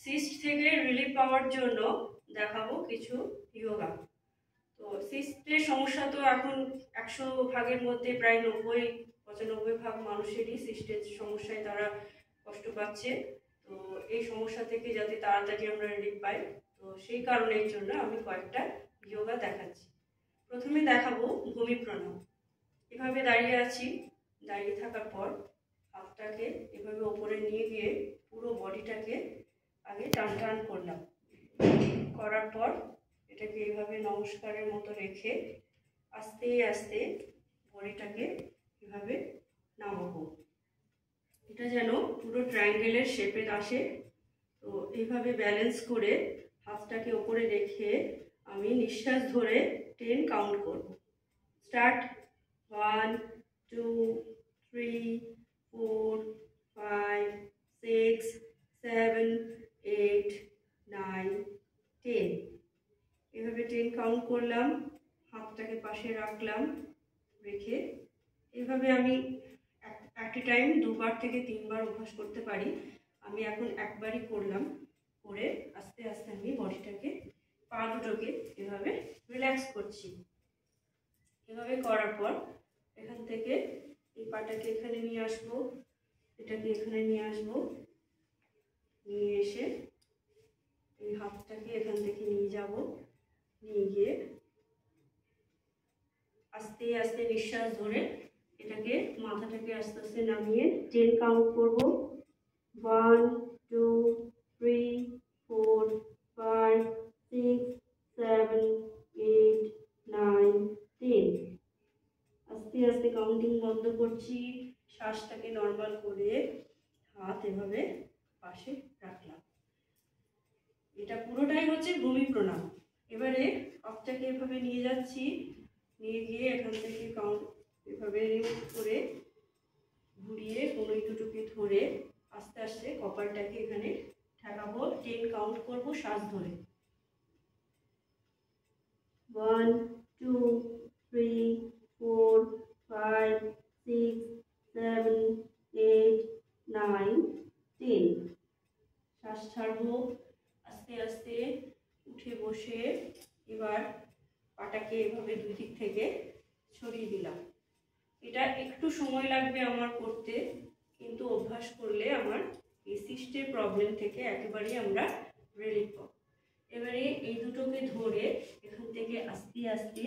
Cyst থেকে relief পাওয়ার জন্য দেখাবো কিছু যোগা। তো সিস্টের সমস্যা তো এখন 100 ভাগের মধ্যে প্রায় 90-95 ভাগ মানুষেরই সিস্টের সমস্যায় তারা কষ্ট পাচ্ছে। তো এই সমস্যা থেকে যাতে তাড়াতাড়ি আমরা রিলিফ পাই, তো সেই কারণের জন্য আমি কয়েকটা যোগা দেখাচ্ছি। প্রথমে দেখাবো ভূমি প্রণাম। এভাবে দাঁড়িয়ে আছি, দাঁড়িয়ে থাকার পর হাতটাকে এভাবে ওপরে নিয়ে গিয়ে পুরো বডিটাকে আগে টান টান করলাম। করার পর এটাকে এইভাবে নমস্কারের মতো রেখে আস্তে আস্তে বডিটাকে এভাবে নামাবো। এটা যেন পুরো ট্রায়াঙ্গেলের শেপে আসে। তো এইভাবে ব্যালেন্স করে হাতটাকে ওপরে রেখে আমি নিঃশ্বাস ধরে 10 কাউন্ট করব। স্টার্ট। 1 2 3 4 5 6 7 8 9 10। এভাবে 10 কাউন্ট করলাম, হাতটাকে পাশে রাখলাম, রেখে এভাবে আমি অ্যাট এ টাইম 2বার থেকে 3বার অভ্যাস করতে পারি। আমি এখন একবারই করলাম। করে আস্তে আস্তে আমি বডিটাকে, পা দুটোকে এভাবে রিল্যাক্স করছি। এভাবে করার পর এখান থেকে এই পাটাকে এখানে নিয়ে আসবো, এটাকে এখানে নিয়ে আসবো, নিয়ে এসে এই হাতটাকে এখান থেকে নিয়ে যাব, নিয়ে গিয়ে আস্তে আস্তে নিঃশ্বাস ধরে এটাকে মাথাটাকে আস্তে আস্তে নামিয়ে 10 কাউন্ট করব। 1 2 3 4 5 6 7 8 9 10। আস্তে আস্তে কাউন্টিং বন্ধ করছি, শ্বাসটাকে নর্মাল করে হাত এভাবে পাশে রাখলাম। এটা পুরোটাই হচ্ছে ভূমি প্রণাম। এবারে হাতটাকে এভাবে নিয়ে যাচ্ছি, নিয়ে গিয়ে এখান থেকে কাউন্ট এভাবে রিমুভ করে ঘুরিয়ে কোনোই দুটোকে ধরে আস্তে আস্তে কপালটাকে এখানে ঠেকাবো। 10 কাউন্ট করব শ্বাস ধরে। 1 2 3 4 5 6 7 8 9 10। শ্বাস ছাড়বো, আস্তে আস্তে উঠে বসে এবার পাটাকে এভাবে দুই দিক থেকে ছড়িয়ে দিলাম। এটা একটু সময় লাগবে আমার করতে, কিন্তু অভ্যাস করলে আমার এই সিস্টের প্রবলেম থেকে একেবারেই আমরা রিলিফ পাবো। এবারে এই দুটোকে ধরে এখান থেকে আস্তে আস্তে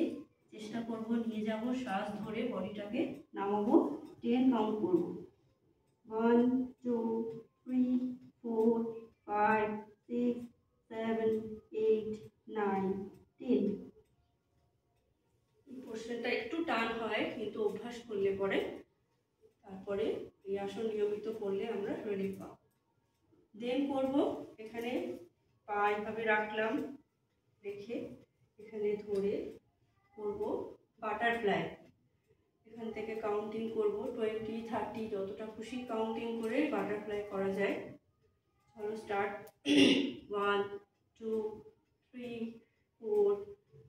চেষ্টা করব নিয়ে যাব, শ্বাস ধরে বডিটাকে নামাবো। 10 কাউন্ট করব। 1 2 3 4 5 6 7 8 9 10। এই পোস্টারটা একটু টান হয়, কিন্তু অভ্যাস করলে পরে তারপরে এই আসন নিয়মিত করলে আমরা রিলিফ পাবো। দেন করব এখানে পা এইভাবে রাখলাম, রেখে এখানে ধরে করব বাটারফ্লাই। এখান থেকে কাউন্টিং করব 20 30 যতটা খুশি কাউন্টিং করে বাটারফ্লাই করা যায়। চলো স্টার্ট। 1 2 3 4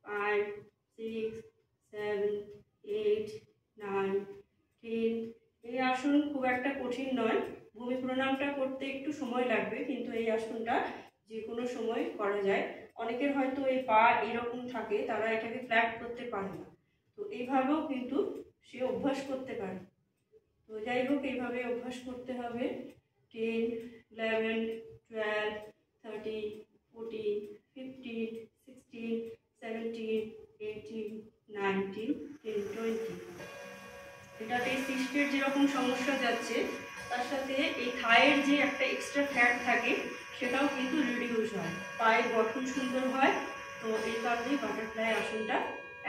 5 6 7 8 9 10। এই আসন খুব একটা কঠিন নয়। ভূমি প্রণামটা করতে একটু সময় লাগবে, কিন্তু এই আসনটা যে কোনো সময় করা যায়। অনেকের হয়তো এই পা এরকম থাকে, তারা এটাকে ফ্ল্যাট করতে পারে না, তো এইভাবেও কিন্তু সে অভ্যাস করতে পারে। তো যাই হোক, এইভাবে অভ্যাস করতে হবে। 10 11 12 13 14 15 16 17 18 19 10 20। এটাতে সিস্টের যেরকম সমস্যা যাচ্ছে, তার সাথে এই থায়ের যে একটা এক্সট্রা ফ্যাট থাকে সেটাও কিন্তু রিডিউস হয়, পায়ের গঠন সুন্দর হয়। তো এই কারণেই বাটারফ্লাই আসনটা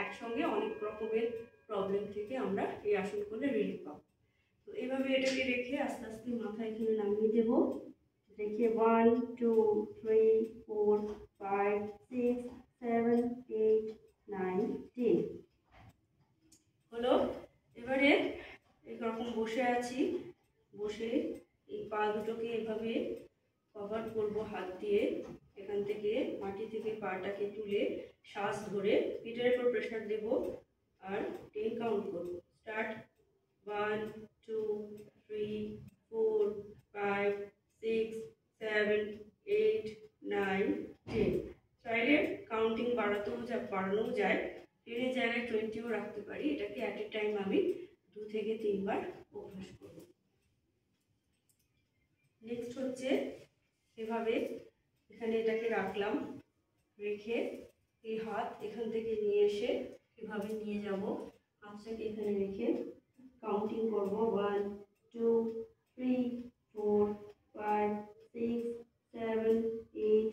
একসঙ্গে অনেক রকমের প্রবলেম থেকে আমরা এই আসন করলে রিলিফ পাবো। তো এইভাবে এটাকে রেখে আস্তে আস্তে মাথা এখানে নামিয়ে দেবো, রেখে 1 2 3 4 5 6 7 8 9 10 হলো। এবারে এরকম বসে আছি, বসে এই পা দুটোকে এভাবে কভার করব হাত দিয়ে। এখান থেকে মাটি থেকে পাটাকে তুলে শ্বাস ধরে পিঠের উপর প্রেশার দেব আর 10 কাউন্ট করব। স্টার্ট। 1 2 3 4 5 6 7, 8, 9, 10। চাইলে কাউন্টিং বাড়ানো যায়, 10 জায়গায় 20ও রাখতে পারি। এটাকে অ্যাট এ টাইম আমি 2 থেকে 3 বার অভ্যাস করব। নেক্সট হচ্ছে এভাবে এখানে এটাকে রাখলাম, রেখে এই হাত এখান থেকে নিয়ে এসে এভাবে নিয়ে যাব, হাতটাকে এখানে রেখে কাউন্টিং করব 1, 2, 3, 4, 5, 6, 7, 8,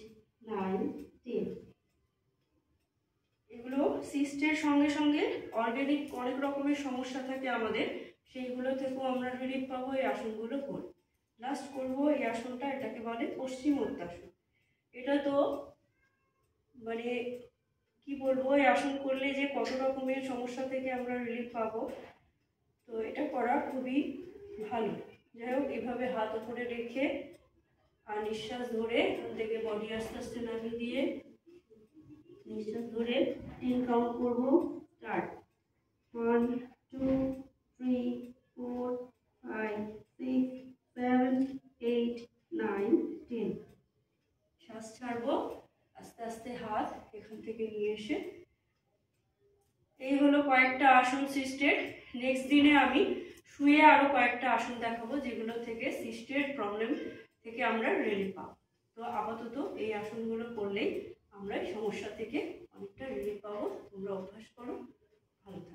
9, 10। এগুলো সিস্টের সঙ্গে সঙ্গে অর্গানিক অনেক রকমের সমস্যা থাকে আমাদের, সেইগুলো থেকেও আমরা রিলিফ পাবো এই আসনগুলো করে। লাস্ট করব এই আসনটা, এটাকে বলে পশ্চিমোত্তাসন। এটা তো মানে কি বলবো, এই আসন করলে যে কত রকমের সমস্যা থেকে আমরা রিলিফ পাবো, তো এটা করা খুবই ভালো। যাই হোক, এভাবে হাত উপরে রেখে আর নিঃশ্বাস ধরে এখান থেকে বডি আস্তে আস্তে নামিয়ে দিয়ে নিঃশ্বাস ধরে 10 কাউন্ট করবো। স্টার্ট। 1, 2, 3, 4, 5, 6, 7, 8, 9, 10। শ্বাস ছাড়বো, আস্তে আস্তে হাত এখান থেকে নিয়ে এসে। এই হলো কয়েকটা আসন সিস্টের। নেক্সট দিনে আমি শুয়ে আরো কয়েকটা আসন দেখাবো, যেগুলো থেকে সিস্টের প্রবলেম থেকে আমরা রিলিফ পাবো। তো আপাতত এই আসনগুলো করলেই আমরা এই সমস্যা থেকে অনেকটা রিলিফ পাবো। তোমরা অভ্যাস করো, ভালো থাকো।